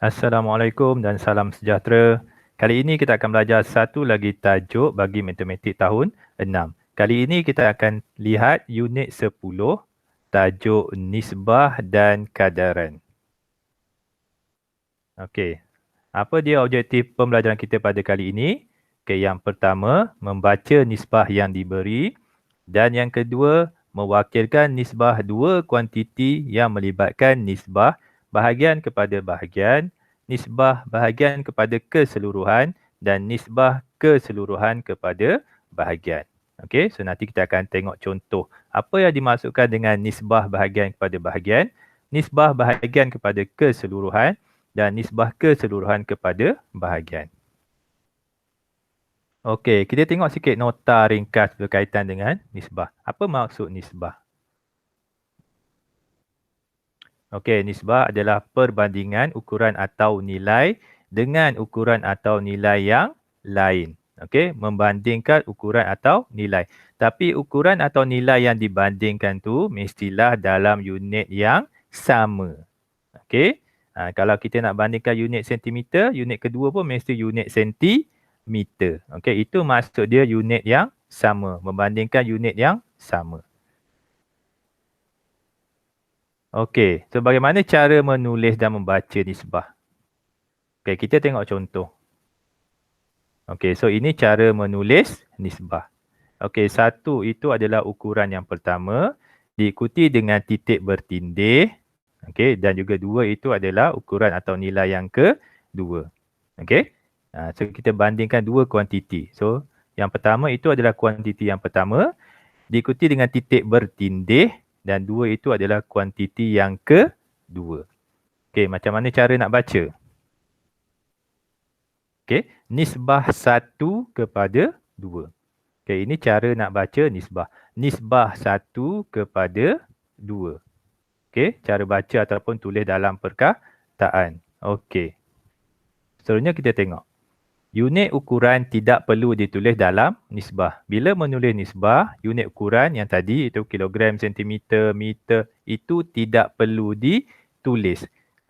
Assalamualaikum dan salam sejahtera. Kali ini kita akan belajar satu lagi tajuk bagi matematik tahun 6. Kali ini kita akan lihat unit 10, tajuk nisbah dan kadaran. Okey, apa dia objektif pembelajaran kita pada kali ini? Okey, yang pertama, membaca nisbah yang diberi, dan yang kedua, mewakilkan nisbah dua kuantiti yang melibatkan nisbah bahagian kepada bahagian, nisbah bahagian kepada keseluruhan dan nisbah keseluruhan kepada bahagian. Okey, so nanti kita akan tengok contoh apa yang dimaksudkan dengan nisbah bahagian kepada bahagian, nisbah bahagian kepada keseluruhan dan nisbah keseluruhan kepada bahagian. Okey, kita tengok sikit nota ringkas berkaitan dengan nisbah. Apa maksud nisbah? Okey, nisbah adalah perbandingan ukuran atau nilai dengan ukuran atau nilai yang lain. Okey, membandingkan ukuran atau nilai. Tapi ukuran atau nilai yang dibandingkan tu mestilah dalam unit yang sama. Okey, kalau kita nak bandingkan unit sentimeter, unit kedua pun mesti unit sentimeter. Okey, itu maksud dia unit yang sama, membandingkan unit yang sama. Okey, so bagaimana cara menulis dan membaca nisbah? Okey, kita tengok contoh. Okey, so ini cara menulis nisbah. Okey, satu itu adalah ukuran yang pertama, diikuti dengan titik bertindih. Okey, dan juga dua itu adalah ukuran atau nilai yang kedua. Okey, so kita bandingkan dua kuantiti. So, yang pertama itu adalah kuantiti yang pertama, diikuti dengan titik bertindih, dan dua itu adalah kuantiti yang kedua. Okey, macam mana cara nak baca? Okey, nisbah 1 kepada 2. Okey, ini cara nak baca nisbah. Nisbah 1 kepada 2. Okey, cara baca ataupun tulis dalam perkataan. Okey. Seterusnya kita tengok. Unit ukuran tidak perlu ditulis dalam nisbah. Bila menulis nisbah, unit ukuran yang tadi itu kilogram, sentimeter, meter, itu tidak perlu ditulis.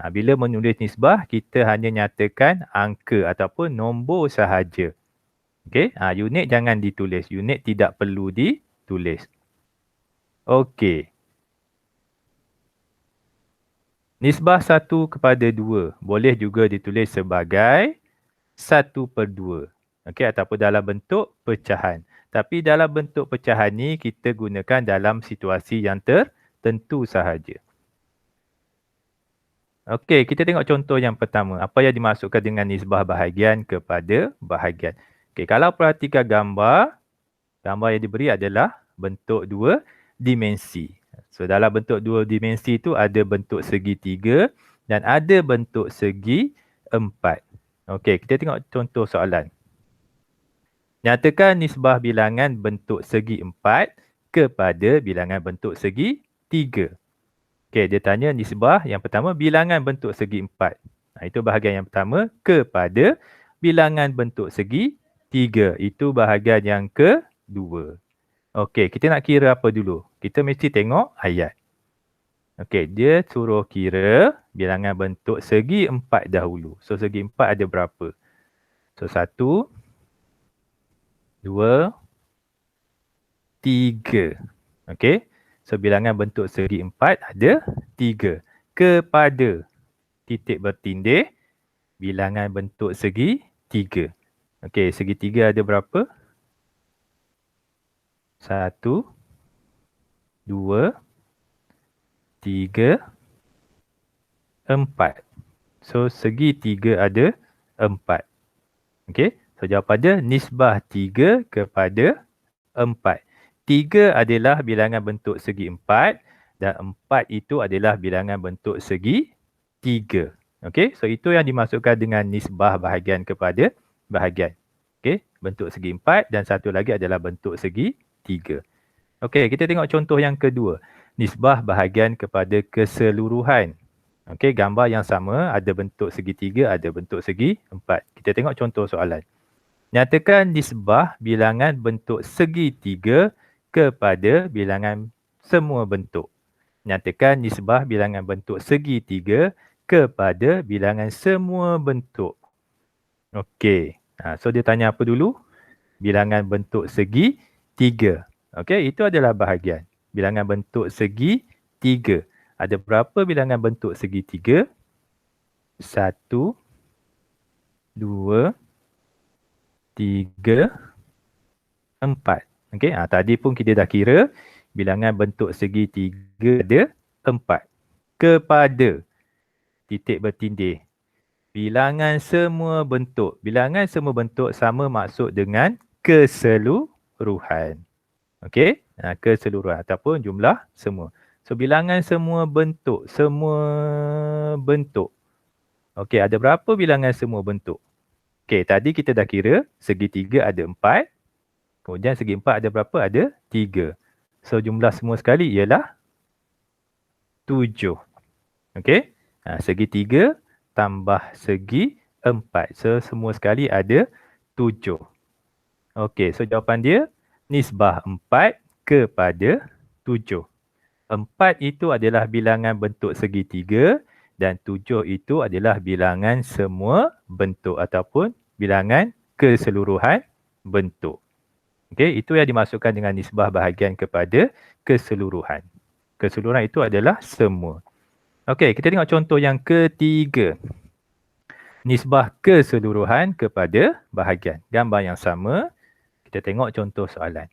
Bila menulis nisbah, kita hanya nyatakan angka ataupun nombor sahaja. Okey, unit jangan ditulis. Unit tidak perlu ditulis. Okey. Nisbah 1 kepada 2 boleh juga ditulis sebagai 1/2. Okey, ataupun dalam bentuk pecahan. Tapi dalam bentuk pecahan ni kita gunakan dalam situasi yang tertentu sahaja. Okey, kita tengok contoh yang pertama. Apa yang dimaksudkan dengan nisbah bahagian kepada bahagian. Okey, kalau perhatikan gambar, gambar yang diberi adalah bentuk dua dimensi. So, dalam bentuk dua dimensi itu ada bentuk segitiga dan ada bentuk segi empat. Okey, kita tengok contoh soalan. Nyatakan nisbah bilangan bentuk segi empat kepada bilangan bentuk segi tiga. Okey, dia tanya nisbah yang pertama bilangan bentuk segi empat. Itu bahagian yang pertama kepada bilangan bentuk segi tiga. Itu bahagian yang kedua. Okey, kita nak kira apa dulu? Kita mesti tengok ayat. Okey, dia suruh kira bilangan bentuk segi empat dahulu. So, segi empat ada berapa? So, 1, 2, 3. Okey, so bilangan bentuk segi empat ada 3. Kepada titik bertindih, bilangan bentuk segi 3. Okey, segi 3 ada berapa? 1, 2, 3, 4. So, segi 3 ada 4. Okey, so jawapan dia nisbah 3 kepada 4. 3 adalah bilangan bentuk segi 4 dan 4 itu adalah bilangan bentuk segi 3. Okey, so itu yang dimaksudkan dengan nisbah bahagian kepada bahagian. Okey, bentuk segi 4 dan satu lagi adalah bentuk segi 3. Okey, kita tengok contoh yang kedua. Nisbah bahagian kepada keseluruhan. Okey, gambar yang sama, ada bentuk segi 3, ada bentuk segi 4. Kita tengok contoh soalan. Nyatakan nisbah bilangan bentuk segi 3 kepada bilangan semua bentuk. Nyatakan nisbah bilangan bentuk segi 3 kepada bilangan semua bentuk. Okey. So dia tanya apa dulu? Bilangan bentuk segi 3. Okey, itu adalah bahagian. Bilangan bentuk segi 3. Ada berapa bilangan bentuk segi 3? 1, 2, 3, 4. Okey, tadi pun kita dah kira bilangan bentuk segi 3 ada 4. Kepada titik bertindih bilangan semua bentuk. Bilangan semua bentuk sama maksud dengan keseluruhan. Okey, keseluruhan ataupun jumlah semua. So bilangan semua bentuk, Okey, ada berapa bilangan semua bentuk? Okey, tadi kita dah kira segi 3 ada 4. Kemudian segi 4 ada berapa? Ada 3. So jumlah semua sekali ialah 7. Okey, segi 3 tambah segi 4. So semua sekali ada 7. Okey, so jawapan dia nisbah 4 kepada 7. 4 itu adalah bilangan bentuk segi 3 dan 7 itu adalah bilangan semua bentuk ataupun bilangan keseluruhan bentuk. Okey, itu yang dimaksudkan dengan nisbah bahagian kepada keseluruhan. Keseluruhan itu adalah semua. Okey, kita tengok contoh yang ketiga. Nisbah keseluruhan kepada bahagian. Gambar yang sama. Kita tengok contoh soalan.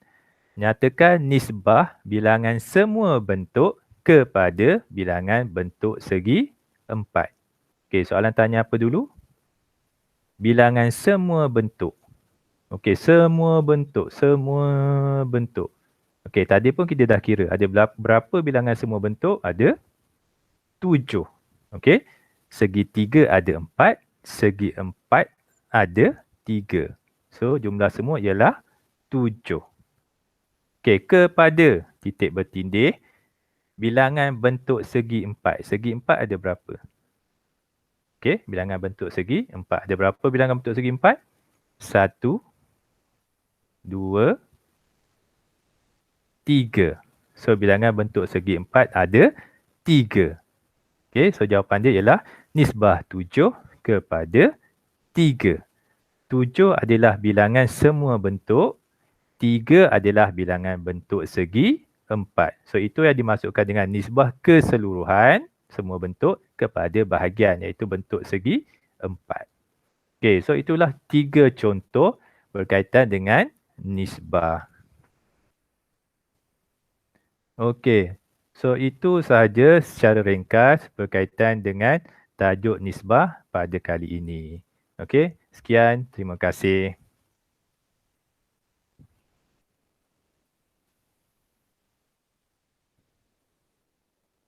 Nyatakan nisbah bilangan semua bentuk kepada bilangan bentuk segi 4. Okey, soalan tanya apa dulu? Bilangan semua bentuk. Okey, semua bentuk. Okey, tadi pun kita dah kira. Ada berapa bilangan semua bentuk? Ada 7. Okey, segi 3 ada 4. Segi 4 ada 3. So, jumlah semua ialah 7. Okey, kepada titik bertindih, bilangan bentuk segi 4. Segi 4 ada berapa? Okey, bilangan bentuk segi 4. Ada berapa bilangan bentuk segi 4? 1, 2, 3. So, bilangan bentuk segi 4 ada 3. Okey, so jawapan dia ialah nisbah 7 kepada 3. 7 adalah bilangan semua bentuk. 3 adalah bilangan bentuk segi 4. So, itu yang dimasukkan dengan nisbah keseluruhan semua bentuk kepada bahagian iaitu bentuk segi 4. Okey, so itulah 3 contoh berkaitan dengan nisbah. Okey, so itu sahaja secara ringkas berkaitan dengan tajuk nisbah pada kali ini. Okey, sekian, terima kasih.